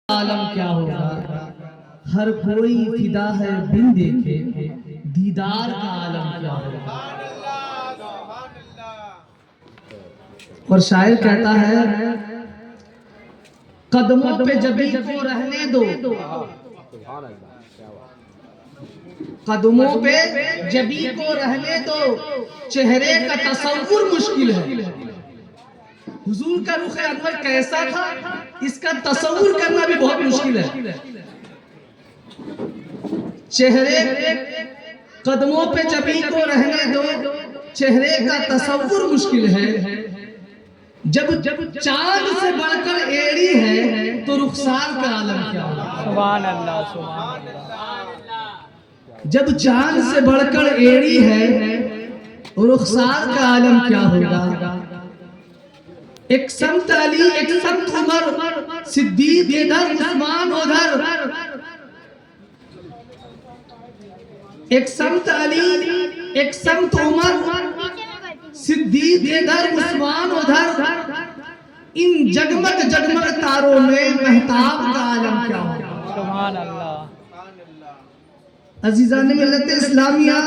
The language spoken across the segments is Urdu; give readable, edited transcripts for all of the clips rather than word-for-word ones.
عالم کیا ہوگا، ہر کوئی فدا ہے بن دیکھے، دیدار کا عالم کیا ہوگا۔ اور شاعر کہتا ہے قدموں پہ جبی کو رہنے دو، قدموں پہ جبی کو رہنے دو، چہرے کا تصور مشکل ہے۔ حضور کا رخ انور کیسا تھا اس کا تصور کرنا بھی بہت مشکل ہے۔ چہرے قدموں پہ جبی کو رہنے دو، چہرے کا تصور مشکل ہے۔ جب چاند سے بڑھ کر ایڑی ہے تو رخسار کا عالم کیا ہوگا۔ سبحان اللہ سبحان اللہ۔ جب چاند سے بڑھ کر ایڑی ہے رخسار کا عالم کیا ہوگا۔ ایک سمت علی ایک سمت عمر، صدیق ادھر عثمان ادھر، ایک سمت علی ایک سمت عمر، صدیق ادھر عثمان ادھر، ان جگمگ جگمگ تاروں میں مہتاب کا عالم کیا ہوگا۔ سبحان اللہ۔ عزیزان ملت اسلامیہ،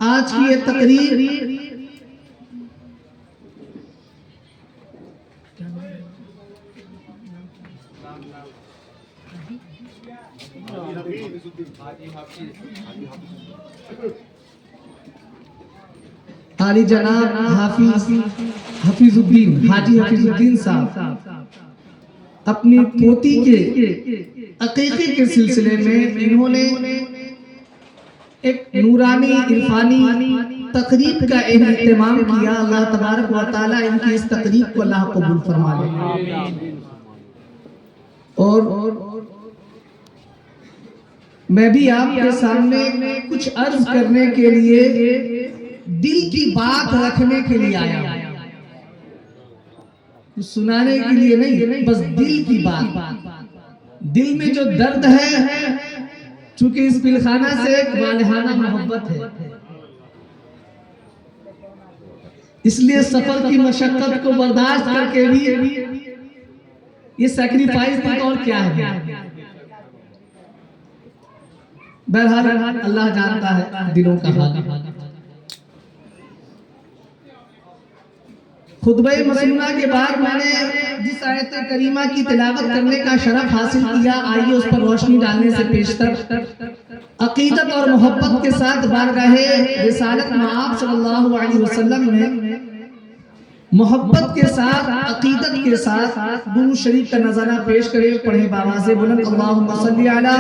آج کی یہ تقریر عالی جناب حفیظ الدین حاجی حفیظ الدین صاحب اپنی پوتی کے عقیقے کے سلسلے میں انہوں نے ایک نورانی عرفانی تقریب کا اہتمام کیا۔ اللہ تبارک و تعالی ان کی اس تقریب کو اللہ قبول فرما لے۔ اور میں بھی آپ کے سامنے کچھ عرض کرنے کے لیے، دل کی بات رکھنے کے لیے آیا ہوں، سنانے کے لیے نہیں، بس دل کی بات، دل میں جو درد ہے، چونکہ اس پلخانہ سے ایک والہانہ محبت ہے، اس لیے سفر کی مشقت کو برداشت کر کے بھی یہ سیکریفائز تک اور کیا ہے۔ بہرحال اللہ جانتا ہے دلوں کا حال۔ خطبہ مسنونہ کے بعد میں نے جس آیت کریمہ کی تلاوت کرنے کا شرف حاصل کیا، آئیے اس پر روشنی ڈالنے سے پیشتر عقیدت اور محبت کے ساتھ بارگاہ رسالت مآب صلی اللہ علیہ وسلم میں محبت کے ساتھ عقیدت کے ساتھ درود شریف کا نظرہ پیش کرے۔ پڑھیں بآواز بلند، اللہم صلی علی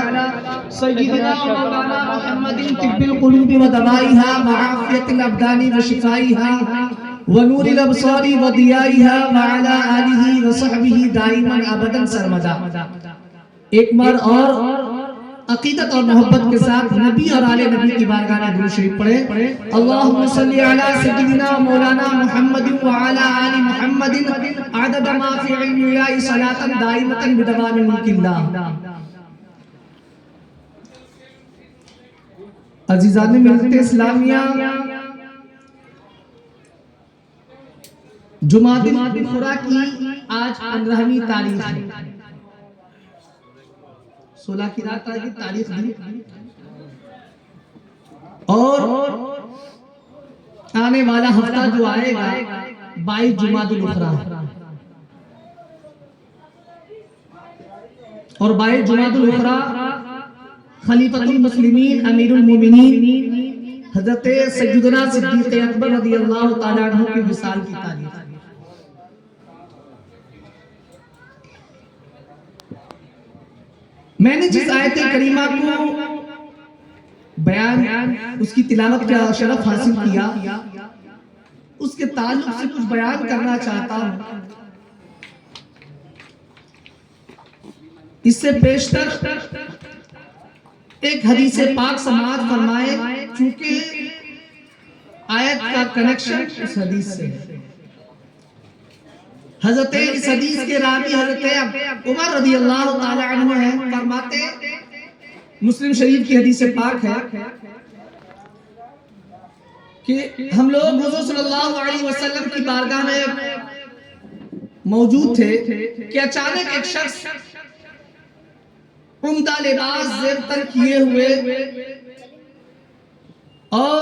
سیدنا و مولانا محمد طب القلوب و دوائها وعافیت الابدان و شفائها ونور الابصار و ضیائها وعلی آلہ و صحبہ دائما ابدا سرمدا۔ ایک بار اور عقیدت اور محبت کے ساتھ نبی اور آل نبی کی بارگاہ میں درود شریف پڑھیں۔ اللہم صلی علی سیدنا مولانا محمد وعلی آل محمد عدد ما فی علم اللہ صلاة دائمتا بدوام ملک اللہ۔ عزیزان ملت اسلامیہ، جمادی الاخری کی آج 15ویں تاریخ ہے، 16 کی رات آج کی تاریخ دی، اور آنے والا ہفتہ جو آئے گا 22 جمادی الاخری، اور 22 جمادی الاخری خلیفۃ المسلمین امیر المومنین حضرت سیدنا صدیق اکبر رضی اللہ تعالی عنہ کی وصال کی تاریخ۔ میں نے جس آیت کریمہ کو بیان، اس کی تلاوت کا شرف حاصل کیا، اس کے تعلق سے کچھ بیان کرنا چاہتا ہوں۔ اس سے پیشتر ایک حدیث پاک سماعت فرمائے، چونکہ آیت کا کنیکشن اس حدیث سے ہے۔ حضرت اس حدیث کے راوی حضرت عمر رضی اللہ تعالی عنہ ہیں، فرماتے، مسلم شریف کی حدیث پاک ہے کہ ہم لوگ حضور صلی اللہ علیہ وسلم کی بارگاہ میں موجود تھے کہ اچانک ایک شخص عمدہ لباس زیر تن کیے ہوئے اور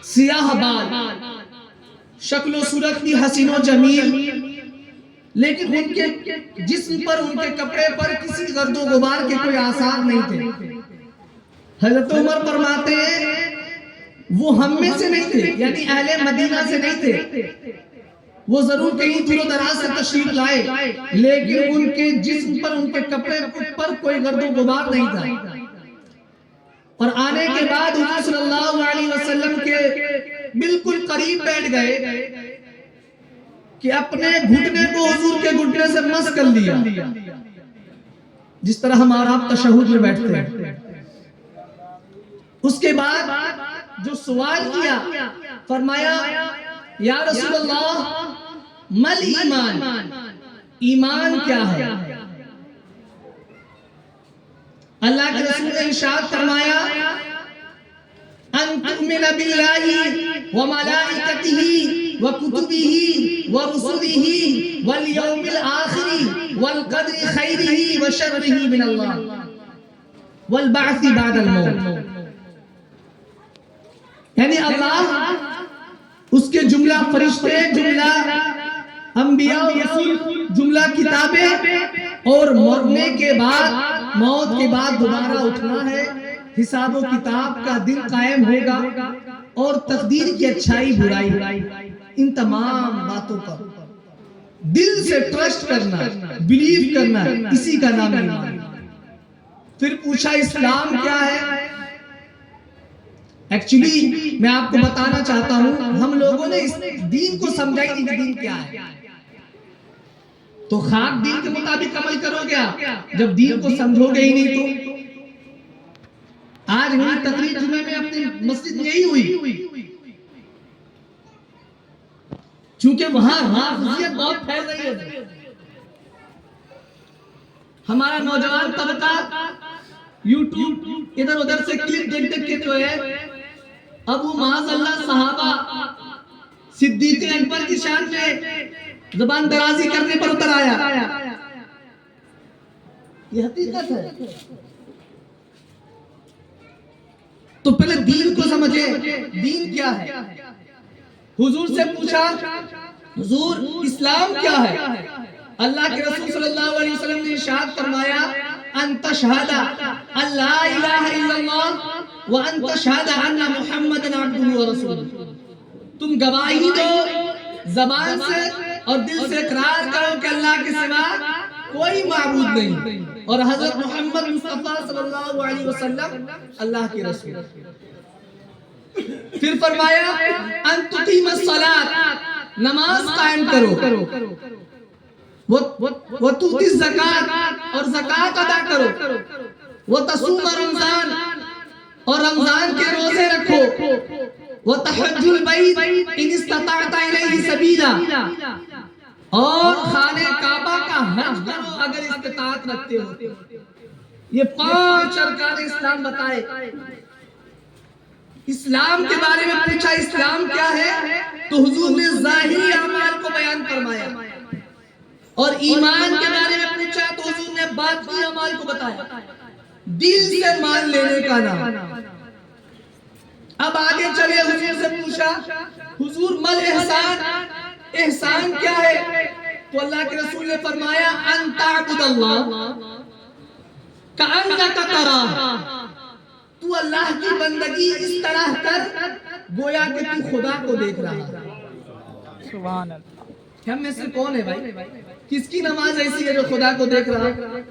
سیاہ بال، شکل و صورت بھی حسین و جمیل، لیکن ان کے جسم پر، ان کے کپڑے پر کسی گرد و غبار کے کوئی آثار نہیں تھے۔ حضرت عمر فرماتے ہیں وہ ہم میں سے نہیں تھے، یعنی اہل مدینہ سے نہیں تھے، وہ ضرور کہیں دور و دراز سے تشریف لائے، لیکن ان کے جسم پر، ان کے کپڑے پر کوئی گرد و غبار نہیں تھا۔ اور آنے کے بعد حضور صلی اللہ علیہ وسلم کے بالکل قریب بیٹھ گئے کہ اپنے گھٹنے کو حضور کے گھٹنے سے مس کر لیا، جس طرح ہم اور آپ تشہد میں بیٹھتے ہیں۔ اس کے بعد جو سوال کیا، فرمایا یا رسول اللہ مل ایمان، ایمان کیا ہے؟ اللہ کے رسول نے ارشاد فرمایا ان تؤمن باللہ وملائکتہ وکتبہ ورسلہ والیوم الآخر والقدر خیرہ وشرہ من اللہ والبعث بعد الموت، یعنی اللہ، اس کے جملہ فرشتے، جملہ انبیاء و رسول، جملہ کتابیں، اور مرنے کے بعد، موت کے بعد دوبارہ اٹھنا ہے، حساب و کتاب کا دن قائم ہوگا، اور تقدیر کی اچھائی برائی، ان تمام باتوں پر دل سے ٹرسٹ کرنا، بلیو کرنا، اسی کا نام ایمان۔ پھر پوچھا اسلام کیا ہے؟ ایکچولی میں آپ کو بتانا چاہتا ہوں، ہم لوگوں نے اس دین کو سمجھا ہی نہیں کہ دین کیا ہے، تو خاک دین کے مطابق عمل کرو گے آپ، جب دین کو سمجھو گے ہی نہیں تو۔ آج میری تقریر جمعے میں اپنی مسجد میں یہی ہوئی، چونکہ وہاں رافضیت بہت پھیل رہی ہے، ہمارا نوجوان طبقہ یوٹیوب ادھر ادھر سے کلپ دیکھ دیکھ کے جو ہے ابو معاذ اللہ صحابہ صدیق اکبر کی شان میں زبان درازی کرنے پر اتر آیا۔ یہ حقیقت ہے، تو پہلے دین کو سمجھے، دین کیا ہے۔ حضور سے پوچھا حضور اسلام کیا ہے؟ اللہ کے رسول صلی اللہ علیہ وسلم نے ارشاد فرمایا ان تشہد ان لا الہ الا اللہ وان تشہد ان محمد عبدہ ورسولہ، تم گواہی دو زبان سے اور دل سے اقرار کرو کہ اللہ کے سوا کوئی معبود نہیں، اور حضرت محمد مصطفیٰ صلی اللہ علیہ وسلم اللہ کے رسول۔ پھر فرمایا ان تقیم الصلاۃ، نماز قائم کرو، وَتُؤْتِ الزَّكَاةَ، اور زکات ادا کرو، وَتَصُومَ رمضان، اور رمضان کے روزے رکھو، وَتَحُجُّ الْبَيْتَ إِنِ اسْتَطَعْتَ إِلَيْهِ سَبِيلًا، اور خانہ کعبہ کا حج کرو اگر استطاعت رکھتے ہو۔ یہ 5 ارکان اسلام بتائے۔ اسلام کے بارے میں پوچھا اسلام کیا ہے، تو حضور نے ظاہری اعمال کو بیان فرمایا، اور ایمان کے بارے میں پوچھا تو حضور نے باطنی اعمال کو بتایا، دل سے مان لینے کا نام۔ اب آگے چلے، حضور سے پوچھا حضور مل احسان، احسان کیا ہے؟ تو اللہ کے رسول نے فرمایا ان تعبد اللہ کأنک تراہ، تو اللہ کی بندگی اس طرح کر گویا کہ تو خدا کو دیکھ رہا ہے۔ سبحان اللہ۔ ہم میں سے کون ہے بھائی، کس کی نماز ایسی ہے جو خدا کو دیکھ رہا ہے؟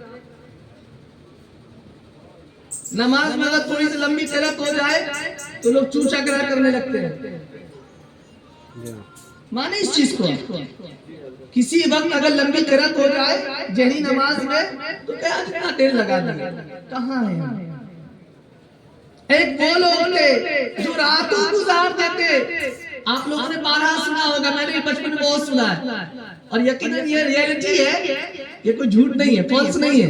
نماز میں اگر تھوڑی سی لمبی قرات ہو جائے تو لوگ چوچا کرا کرنے لگتے ہیں۔ مانے اس چیز کو، کسی وقت اگر لمبی قرات ہو جائے جہری نماز میں تو کیا دیر لگا دیا، کہاں ہے ہم؟ ایک وہ لوگ تھے جو راتوں گزار دیتے، آپ لوگوں نے بارہا سنا ہوگا، میں نے بچپن میں بہت سنا ہے، اور یقیناً یہ ریالٹی ہے، یہ کوئی جھوٹ نہیں ہے، فالس نہیں ہے،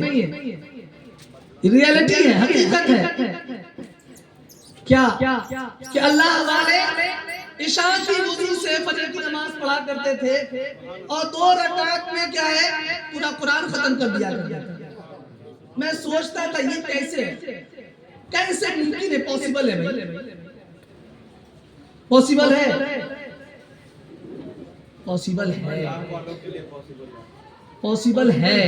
ریالٹی ہے، حقیقت ہے۔ کیا کہ اللہ والے عشاء کی وضو سے فجر کی نماز پڑھا کرتے تھے اور 2 رکعت میں کیا ہے پورا قرآن ختم کر دیا کرتے تھے. میں سوچتا تھا یہ کیسے ممکن ہے؟ پاسبل ہے بھائی، پاسبل ہے، پاسبل ہے، پاسبل ہے.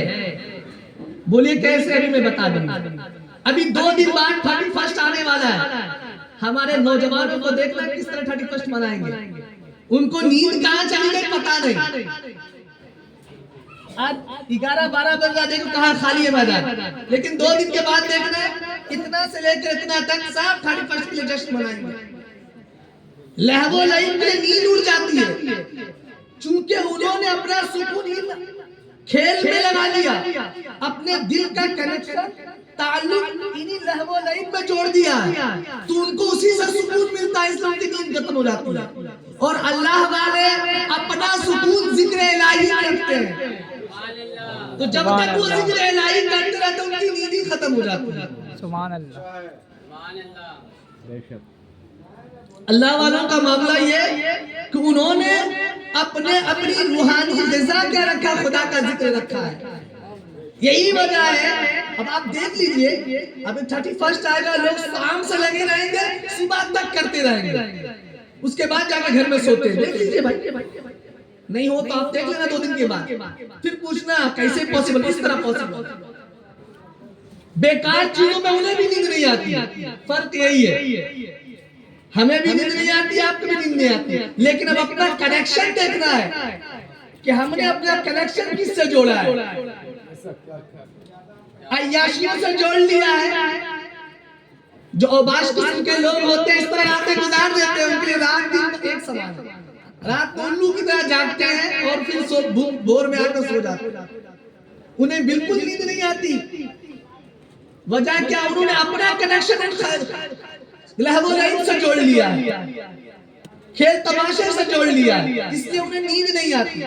بولیے کیسے؟ ابھی میں بتا دوں گا. ابھی 2 دن بعد 31 آنے والا ہے. ہمارے نوجوانوں کو دیکھنا کس طرح 31 منائیں گے. ان کو نیند کہاں چلی گئی پتا نہیں. آج 11-12 بج رہا، دیکھو کہاں خالی ہے میدان. لیکن 2 دن کے بعد دیکھنا اتنا سے لے کر اتنا تک سب 31 کے لیے جشن منائیں گے. لہو و لعب کے لیے نیند اڑ جاتی ہے، چونکہ انہوں نے اپنا سکون کھیل میں لگا لیا، اپنے دل کا کنیکشن تعلق انہی لہو و لعب میں جوڑ دیا، تو ان کو اسی سے سکون ملتا ہے، اس لیے ان کی نیند ختم ہو جاتی ہے. اور اللہ والے اپنا سکون ذکر الہی میں رکھتے ہیں، تو جب تک وہ ذکر الہی کرتے رہتے ان کی نیند ہی ختم ہو جاتی ہے. سبحان اللہ. اللہ والوں کا معاملہ یہ کہ انہوں نے اپنی روحانی غذا کیا رکھا؟ خدا کا ذکر رکھا ہے. یہی وجہ ہے. اب آپ دیکھ لیجئے، اب 31 آئے گا، لوگ شام سے لگے رہیں گے، صبح تک کرتے رہیں گے، اس کے بعد جا کے گھر میں سوتے ہیں. دیکھ لیجئے بھائی، نہیں ہو تو آپ دیکھ لینا 2 دن کے بعد، پھر پوچھنا کیسے پاسبل؟ اس طرح پاسبل. بیکار چیزوں میں انہیں بھی نیند نہیں آتی. فرق یہی ہے، ہمیں بھی نیند نہیں آتی، آپ کو بھی نیند نہیں آتی. لیکن اب اپنا کنیکشن دیکھنا ہے کہ ہم نے اپنا کنیکشن کس سے جوڑا ہے. عیاشیوں سے جوڑ لیا ہے. جو اوباش قسم کے لوگ ہوتے ہیں اس طرح راتیں گزار دیتے ہیں، ان کے لیے رات دن ایک سمان ہے. رات کو الو کی طرح جاگتے ہیں اور پھر بھور میں آ کر سو جاتے ہیں. انہیں بالکل نیند نہیں آتی. وجہ کیا؟ انہوں نے اپنا کنیکشن لہو و لعب سے جوڑ لیا، کھیل تماشے سے جوڑ لیا، اس لیے انہیں نیند نہیں آتی.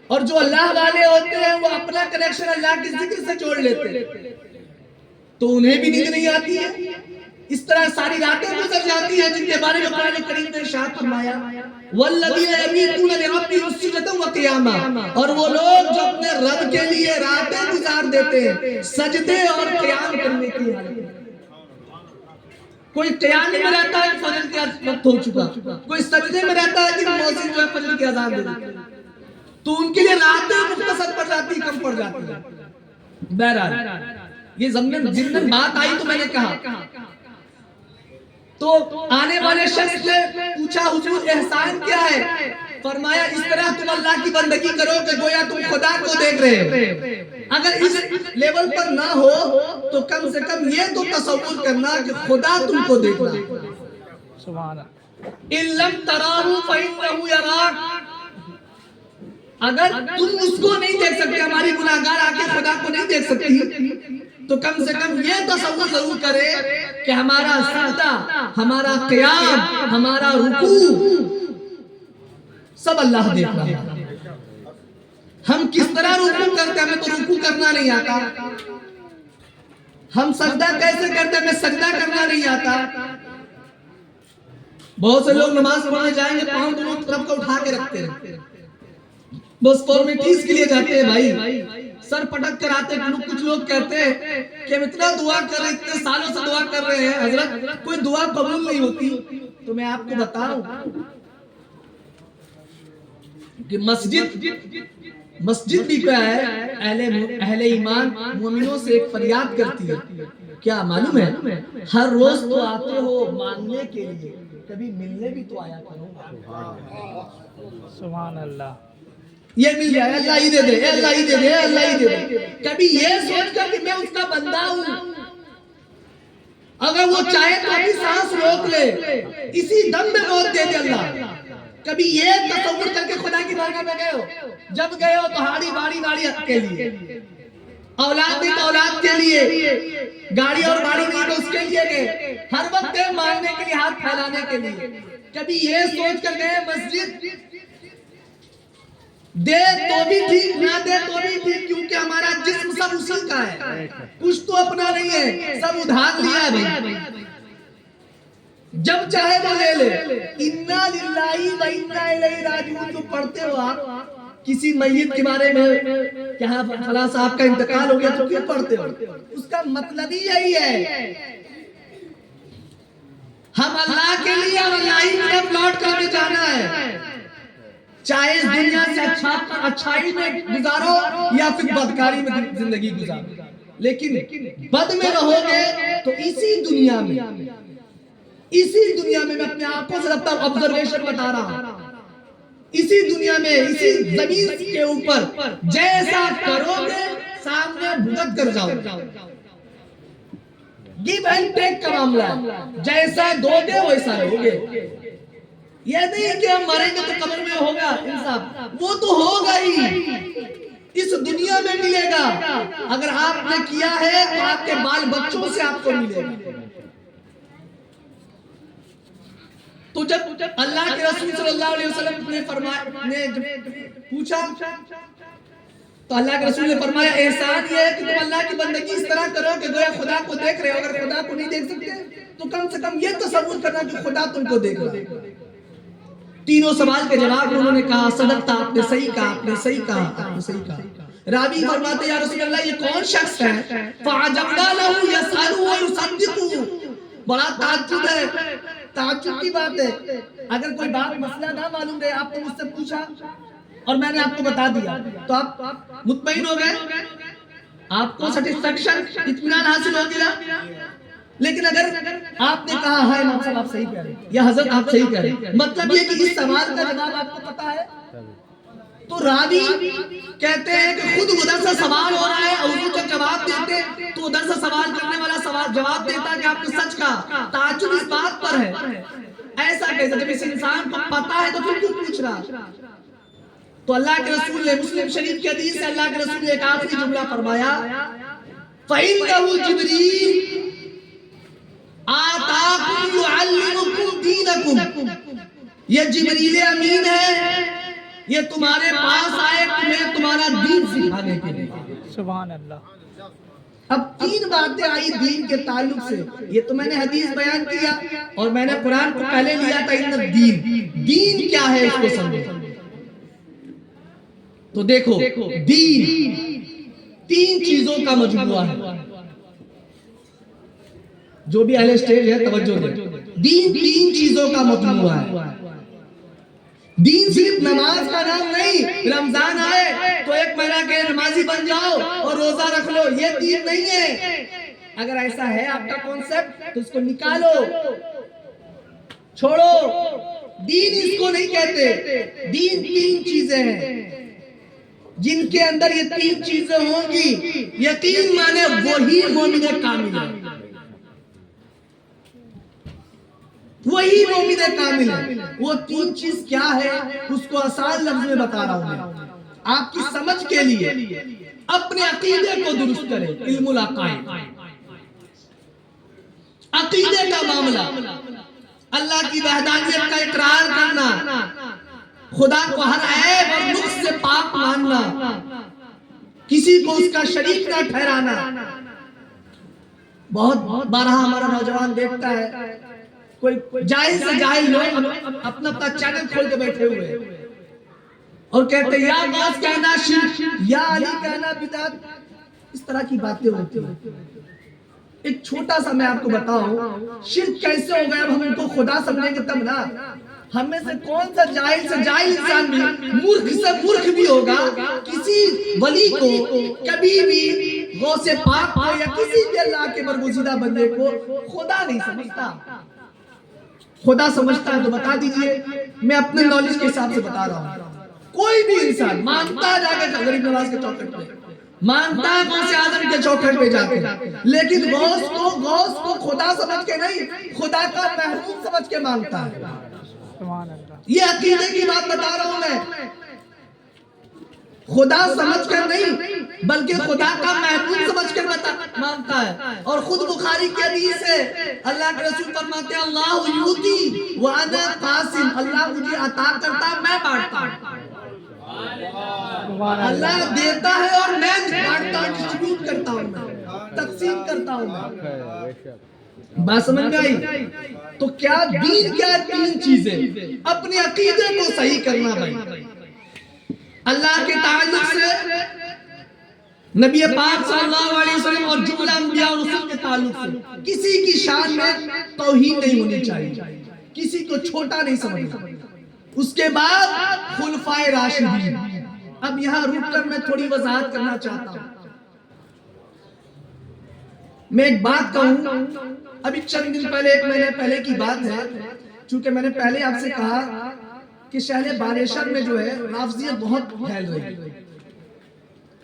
اور جو اللہ والے ہوتے ہیں وہ اپنا کنیکشن اللہ کے ذکر سے جوڑ لیتے ہیں، تو انہیں بھی نیند نہیں آتی ہے. اس طرح ساری راتیں گزر جاتی ہیں، جن کے بارے میں قرآن کریم نے ارشاد فرمایا وَالَّذِينَ يَبِيتُونَ لِرَبِّهِمْ سُجَّدًا وَقِيَامًا. اور وہ لوگ جو اپنے رب کے لیے راتیں گزار دیتے ہیں سجدے اور قیام کرنے کی حالت میں. کوئی قیام میں رہتا ہے فجر کا وقت ہو چکا، کوئی سجدے میں رہتا ہے کہ مؤذن جو ہے فجر کی اذان دے دیتا ہے، تو ان کے لیے راتیں مختصر پڑ جاتی، کم پڑ جاتی ہے. بہرحال یہ ضمن بات آئی تو میں نے کہا. تو آنے والے شخص نے پوچھا حضور احسان کیا ہے؟ فرمایا اس طرح تم اللہ کی بندگی کرو کہ گویا تم خدا کو دیکھ رہے ہو. اگر اس لیول پر نہ ہو تو کم سے کم یہ تو تصور کرنا کہ خدا تم کو دیکھ رہا ہے. سبحان اللہ. ان لم تراہ فإنہ یراک. اگر تم اس کو نہیں دیکھ سکتے، ہماری گناہگار آنکھیں خدا کو نہیں دیکھ سکتی، تو کم سے کم یہ تصور ضرور کرے کہ ہمارا سجدہ، ہمارا قیام، ہمارا رکوع سب اللہ دیکھ رہا ہے. ہم کس طرح رکوع کرتے ہیں؟ ہمیں تو رکوع کرنا نہیں آتا. ہم سجدہ کیسے کرتے ہیں؟ ہمیں سجدہ کرنا نہیں آتا. بہت سے لوگ نماز پڑھنے جائیں گے، پاؤں دونوں طرف کو اٹھا کے رکھتے ہیں، بس فارمیٹیز کے لیے جاتے ہیں. بھائی سر پٹک کر آتے ہیں. کچھ لوگ کہتے ہیں کہ ہم اتنا دعا کر رہے ہیں، اتنے سالوں سے دعا کر رہے ہیں حضرت، کوئی دعا قبول نہیں ہوتی. تو میں آپ کو بتاؤں کہ مسجد بھی کیا ہے؟ اہل ایمان مومنوں سے ایک فریاد کرتی ہے. کیا معلوم ہے؟ ہر روز تو آتے ہو مانگنے کے لیے، کبھی ملنے بھی تو آیا کرو. سبحان اللہ. یہ مل جائے، اللہ ہی دے دے، اللہ ہی دے دے، اللہ ہی دے دے. کبھی یہ سوچ کر کہ میں اس کا بندہ ہوں، اگر وہ چاہے تو ابھی سانس روک لے، اسی دم میں موت دے دے اللہ. کبھی یہ تصور کر کے خدا کی بارگاہ میں گئے ہو؟ جب گئے ہو تو ہاڑی باڑی ناڑی کے لیے، اولاد بھی تو اولاد کے لیے، گاڑی اور باڑی بھی تو اس کے لیے گئے، ہر وقت مانگنے کے لیے، ہاتھ پھیلانے کے لیے. کبھی یہ سوچ کر گئے مسجد دے تو بھی ٹھیک، نہ دے تو بھی ٹھیک، کیونکہ ہمارا جسم سب اسی کا ہے، کچھ تو اپنا نہیں ہے، سب ادھار لیا ہے. بھائی جب چاہے وہ لے لے. انا للہ و انا الیہ راجعون جو پڑھتے ہو آپ کسی میت کے بارے میں کہ ہاں فلاں صاحب کا انتقال ہو گیا تو کیوں پڑھتے ہو؟ اس کا مطلب ہی یہی ہے ہم اللہ کے لیے اللہ ہی طرف لوٹ کر کے جانا ہے. چاہے اس دنیا سے اچھائی میں گزارو یا پھر بدکاری میں زندگی گزارو، لیکن بد میں رہو گے تو اسی دنیا میں میں اپنے آپ کو صرف آبزرویشن بتا رہا ہوں، اسی دنیا میں اسی زمین کے اوپر جیسا کرو گے سامنے بھگت کر جاؤ. گیو اینڈ ٹیک کا معاملہ ہے، جیسا دو گے ویسا لو گے. یہ نہیں کہ ہم مریں گے تو قبر میں ہوگا انصاف، وہ تو ہوگا ہی، اس دنیا میں ملے گا. اگر آپ نے کیا ہے تو آپ کے بال بچوں سے آپ کو ملے گا. تو جب اللہ کے رسول صلی اللہ علیہ وسلم نے پوچھا تو اللہ کے رسول نے فرمایا احسان یہ ہے کہ تم اللہ کی بندگی اس طرح کرو کہ گویا خدا کو دیکھ رہے ہو. اگر خدا کو نہیں دیکھ سکتے تو کم سے کم یہ تصور کرنا کہ خدا تم کو دیکھ رہا ہے. تینوں سوال کے جواب انہوں نے کہا صدقتا، آپ نے صحیح کہا، آپ نے صحیح کہا، آپ نے صحیح کہا. راوی فرماتے یا رسول اللہ یہ کون شخص ہے؟ فعجبنا له يسأل ويصدق. بڑا تعجب ہے، تعجب کی بات ہے. اگر کوئی بات مسئلہ نہ معلوم رہے آپ نے مجھ سے پوچھا اور میں نے آپ کو بتا دیا تو آپ مطمئن ہو گئے، آپ کو سیٹسفیکشن اطمینان حاصل ہو گیا. لیکن اگر آپ نے کہا ہاں امام صاحب آپ صحیح کہہ رہے ہیں یا حضرت آپ صحیح کہہ رہے ہیں، مطلب یہ کہ اس سوال کا جواب آپ کو پتا ہے، تو راوی کہتے ہیں کہ خود ادھر سے سوال ہو رہا ہے اور وہ جب جواب دیتے تو ادھر سے سوال کرنے والا سوال جواب دیتا کہ آپ نے سچ کہا. تعجب اس بات پر ہے، ایسا کیسے جب اس انسان کو پتا ہے تو پھر کیوں پوچھ رہا؟ تو اللہ کے رسول نے مسلم شریف کی حدیث سے اللہ کے رسول نے ایک آخری جملہ فرمایا فَإِنَّهُ جِبْرِيلٌ آتاکم یعلمکم دینکم. یہ جبریل امین ہے، یہ تمہارے پاس آئے تمہیں تمہارا دین سکھانے کے لیے. سبحان اللہ. اب تین باتیں آئی دین کے تعلق سے. یہ تو میں نے حدیث بیان کیا اور میں نے قرآن کو پہلے لیا تھا ان الدین. دین کیا ہے اس کو سمجھو. تو دیکھو دین تین چیزوں کا مجموعہ ہے. جو بھی اہل اسٹیج ہے توجہ دیں. دین تین چیزوں کا مجموعہ ہے. دین صرف نماز کا نام نہیں، رمضان آئے تو ایک مہینہ کے نمازی بن جاؤ اور روزہ رکھ لو، یہ دین نہیں ہے. اگر ایسا ہے آپ کا کانسیپٹ تو اس کو نکالو، چھوڑو. دین اس کو نہیں کہتے. دین تین چیزیں ہیں جن کے اندر یہ تین چیزیں ہوں گی یقین مانے وہی مومن کامل ہے، وہی مومن کامل ہے. وہ تین چیز کیا ہے اس کو آسان لفظ میں بتا رہا ہوں میں آپ کی سمجھ کے لیے. اپنے عقیدے کو درست کریں. علم العقائد، عقیدے کا معاملہ، اللہ کی وحدانیت کا اقرار کرنا، خدا کو ہر عیب اور نقص سے پاک ماننا، کسی کو اس کا شریک نہ ٹھہرانا. بہت بارہ ہمارا نوجوان دیکھتا ہے کوئی جاہل سے جاہل لوگ اپنا اپنا چینل کھول کے بیٹھے ہوئے اور کہتے ہیں یا غوث کہنا شرک، یا علی کہنا بدعت. اس طرح کی باتیں ہوتی ہیں. ایک چھوٹا سا میں آپ کو بتاؤں شرک کیسے ہو گیا. اب ہم ان کو خدا سمجھیں گے تب نا. ہم میں سے کون سا جاہل سے جاہل انسان بھی مورخ سے مورخ بھی ہوگا کسی ولی کو کبھی بھی غوث پاک کو یا کسی بھی اللہ کے برگزیدہ بندے کو خدا نہیں سمجھتا. خدا سمجھتا ہے تو بتا دیجئے. میں اپنے نالج کے حساب سے بتا رہا ہوں. کوئی بھی انسان مانتا ہے جا کے غریب نواز کے چوکھٹ پہ، مانتا ہے غوث اعظم کے چوکھٹ پہ جا کے، لیکن غوث کو خدا سمجھ کے نہیں، خدا کا محبوب سمجھ کے مانتا ہے. یہ عقیدے کی بات بتا رہا ہوں میں. خدا سمجھ کر نہیں بلکہ خدا کا محبوب سمجھ کر مانتا ہے. اور خود بخاری کی حدیث ہے اللہ کے رسول فرماتے ہیں اللہ یوتی وانا قاسم. اللہ مجھے عطا کرتا ہے میں بانٹتا ہوں. اللہ دیتا ہے اور میں بانٹتا ہوں، ڈسٹریبیوٹ کرتا ہوں، میں تقسیم کرتا ہوں. بات سمجھ میں آئی؟ تو کیا دین کیا؟ تین چیزیں اپنے عقیدے کو صحیح کرنا بھائی، اللہ کے تعلق سے، نبی پاک صلی اللہ علیہ وسلم اور جملہ انبیاء اور رسول کے تعلق سے کسی کی شان میں توہین نہیں ہونی چاہیے، کسی کو چھوٹا نہیں سمجھنا۔ اس کے بعد خلفائے راشدین۔ اب یہاں رک کر میں تھوڑی وضاحت کرنا چاہتا ہوں۔ میں ایک بات کہوں، ابھی چند دن پہلے، ایک مہینے پہلے کی بات ہے، چونکہ میں نے پہلے آپ سے کہا کہ شہر بالشر میں جو ہے رافضیت بہت پھیل رہی ہے۔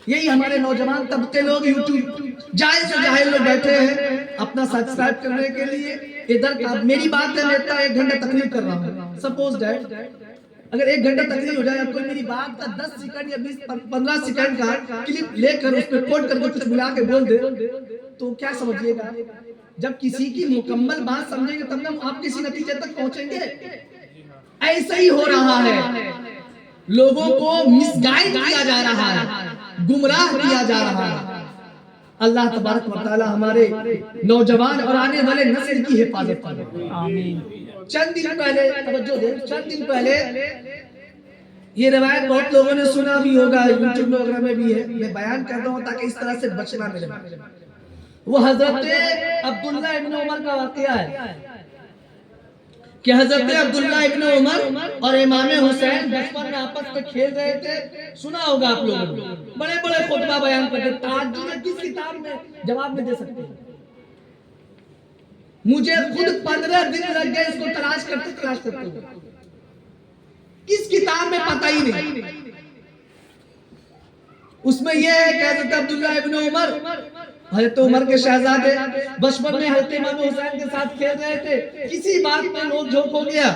یہی ہمارے نوجوان طبقے لوگ یوٹیوب جاہل سے جاہل لوگ بیٹھے ہیں اپنا سبسکرائب کرنے کے لیے، ادھر کا میری بات ہے، میں اتنا 1 گھنٹہ تقریر کر رہا ہوں، سپوز دیٹ اگر 1 گھنٹہ تقریر ہو جائے، کوئی میری بات کا 10 سیکنڈ یا 15 سیکنڈ کا کلپ لے کر اس پہ کوٹ کر کے کچھ ملا کے بول دے تو کیا سمجھیے گا؟ جب کسی کی مکمل بات سمجھیں گے تب نہ آپ کسی نتیجے تک پہنچیں گے۔ ایسا ہی ہو رہا ہے، لوگوں کو مس گائیڈ کیا جا رہا ہے، گمراہ کیا جا رہا ہے۔ اللہ تبارک و تعالی ہمارے نوجوان اور آنے والے نسل کی حفاظت کرے، آمین۔ چند دن پہلے، توجہ دیں، چند دن پہلے یہ روایت بہت لوگوں نے سنا بھی ہوگا، یوٹیوب وغیرہ میں بھی ہے، میں بیان کر رہا ہوں تاکہ اس طرح سے بچنا ملے۔ وہ حضرت عبداللہ ابن عمر کا واقعہ ہے کہ حضرت عبداللہ ابن عمر اور امام حسین بچپن میں آپس میں کھیل رہے تھے، سنا ہوگا آپ لوگوں نے، بڑے بڑے خطبہ بیان کرتے۔ تعجب ہے کس کتاب میں جواب میں دے سکتے ہیں؟ مجھے خود 15 دن لگ گئے اس کو تلاش کرتے ہوئے، کس کتاب میں پتہ ہی نہیں۔ اس میں یہ ہے کہ حضرت عبداللہ ابن عمر، حضرت عمر کے شہزادے، بچپن میں حضرت امام حسین کے ساتھ کھیل رہے تھے، کسی بات میں نوک جھوک ہو گیا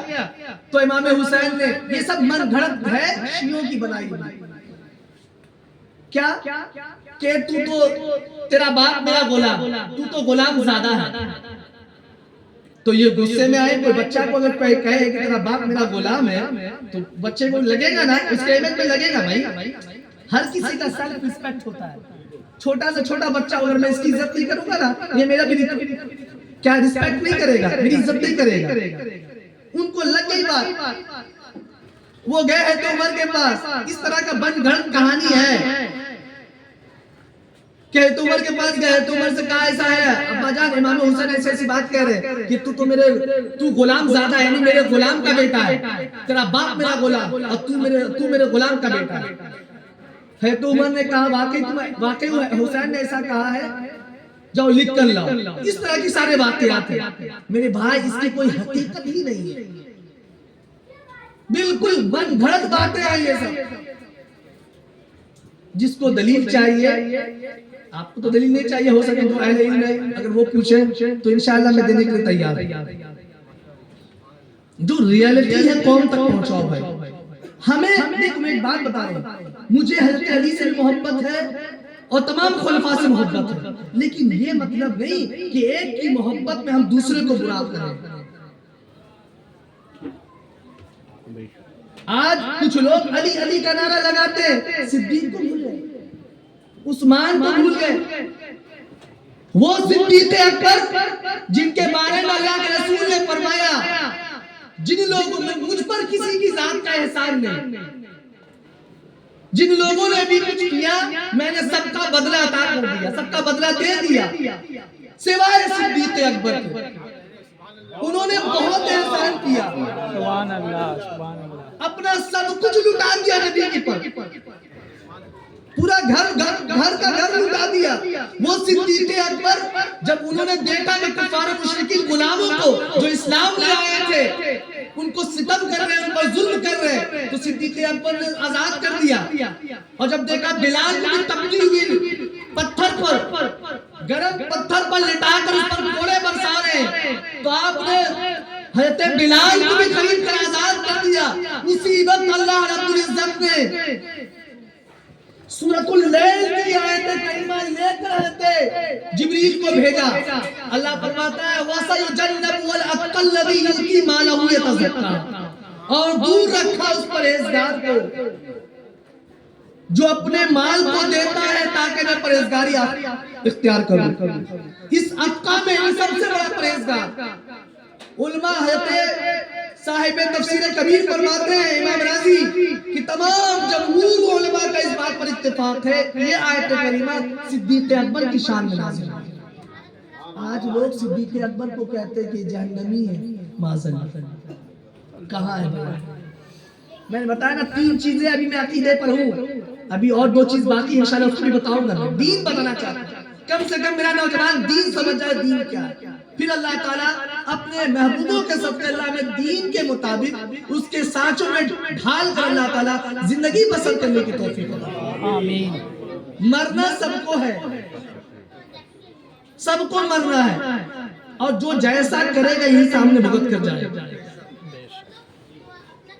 تو امام حسین نے، یہ سب من گھڑت ہے شیعوں کی بنائی ہوئی، کیا کہ تیرا باپ میرا غلام، تو تو غلام زیادہ ہے۔ تو یہ غصے میں آئے، کوئی بچہ کو اگر کوئی کہے کہ تیرا باپ میرا غلام ہے تو بچے کو لگے گا نا، اس کے امیج میں لگے گا بھائی۔ ہر کسی کا سیلف ریسپیکٹ ہوتا ہے، چھوٹا سے چھوٹا بچہ اگر میں اس کی عزت نہیں کروں گا نا، یہ میرا بھی کیا ریسپیکٹ نہیں کرے گا، میری عزت نہیں کرے گا۔ ان کو لگ گئی بات، وہ گئے ہیں تو عمر کے پاس، اس طرح کا بن گھڑ کہانی ہے کہ تو عمر کے پاس گئے تو عمر سے کہا ایسا ہے ابا جان، امام حسین ایسی بات کہہ رہے کہ تو غلام زیادہ ہے، یعنی میرے غلام کا بیٹا ہے، تیرا باپ میرا غلام اور تو میرے غلام کا بیٹا ہے۔ تو عمر نے کہا واقعی حسین نے ایسا کہا ہے، جاؤ لکھ کر لاؤ۔ اس طرح کی سارے واقعات ہیں میرے بھائی، اس کی کوئی حقیقت ہی نہیں ہے، بالکل من گھڑت باتیں ہیں یہ سب۔ جس کو دلیل چاہیے، آپ کو تو دلیل نہیں چاہیے، ہو سکے تو اہل علم ہے، اگر وہ پوچھیں تو انشاءاللہ میں دینے کے لیے تیار ہوں۔ جو ریالٹی ہے قوم تک پہنچاؤ بھائی۔ ہمیں دیکھ، میں ایک بات بتا رہا ہوں، مجھے حضرت علی سے محبت ہے اور تمام خلفاء سے محبت ہے، لیکن یہ مطلب نہیں کہ ایک کی محبت میں ہم دوسرے کو برا کریں۔ آج کچھ لوگ علی علی کا نعرہ لگاتے ہیں، صدیق کو بھول گئے، عثمان کو بھول گئے۔ وہ صدیق اکبر جن کے بارے میں اللہ کے رسول نے فرمایا، جن لوگوں میں مجھ پر کسی کی ذات کا احسان نہیں، جن لوگوں نے بھی کچھ کیا میں نے سب کا بدلہ عطا کر دیا، سب کا بدلہ دے دیا، سوائے صدیق اکبر کے۔ انہوں نے بہت احسان کیا، سبحان اللہ، سبحان اللہ، اپنا سب کچھ لٹا دیا نبی کے پر، پورا گھر کا گھر لٹا دیا۔ وہ صدیق اکبر جب انہوں نے دیکھا کہ کفار و مشرکین غلاموں کو جو اسلام لے آئے تھے ان کو ستم کر رہے ہیں، ان پر ظلم کر رہے ہیں، تو صدیق اکبر نے آزاد کر دیا۔ اور جب دیکھا بلال کو بھی تپتی ہوئی پتھر پر، گرم پتھر پر لٹا کر اس پر گوڑے برسا رہے ہیں، تو آپ نے حضرت بلال کو بھی خرید کر آزاد کر دیا۔ اسی وقت اللہ رب العزت نے سورۃ اللیل کی آیت کریمہ لے کر حضرت جبریل کو بھیجا۔ اللہ فرماتا ہے وَسَيُجَنَّبُهُ الْأَتْقَى الَّذِي يُؤْتِي مَالَهُ يَتَزَكَّىٰ، اور دور رکھا اس پرہیزگار کو جو اپنے مال کو دیتا ہے تاکہ میں پرہیزگاری اختیار کروں. اس اتقا میں سب سے بڑا پرہیزگار علماء حضرت صاحب تفسیر کبیر فرماتے ہیں امام رازی کہ تمام جمہور علماء کا اس بات پر اتفاق ہے یہ آیت کریمہ صدیق اکبر کی شان میں نازل ہے. آج لوگ صدیق اکبر کو کہتے ہیں کہ جہنمی ہے. معذرت کہاں ہے؟ میں نے بتایا نا 3 چیزیں ابھی میں عقیدے پر ہوں, ابھی اور 2 چیز باقی انشاءاللہ اس کو بھی بتاؤں گا. میں دین بتانا چاہتا ہوں, کم سے کم میرا نوجوان دین سمجھ جائے دین کیا ہے. پھر اللہ تعالیٰ اپنے محبوبوں کے صدقے اللہ میں دین کے مطابق اس کے سانچوں میں ڈھال کر اللہ تعالیٰ زندگی بسر کرنے کی توفیق عطا. آمین. مرنا سب کو ہے, سب کو مرنا ہے, اور جو جیسا کرے گا یہی سامنے بھگت کر جائے.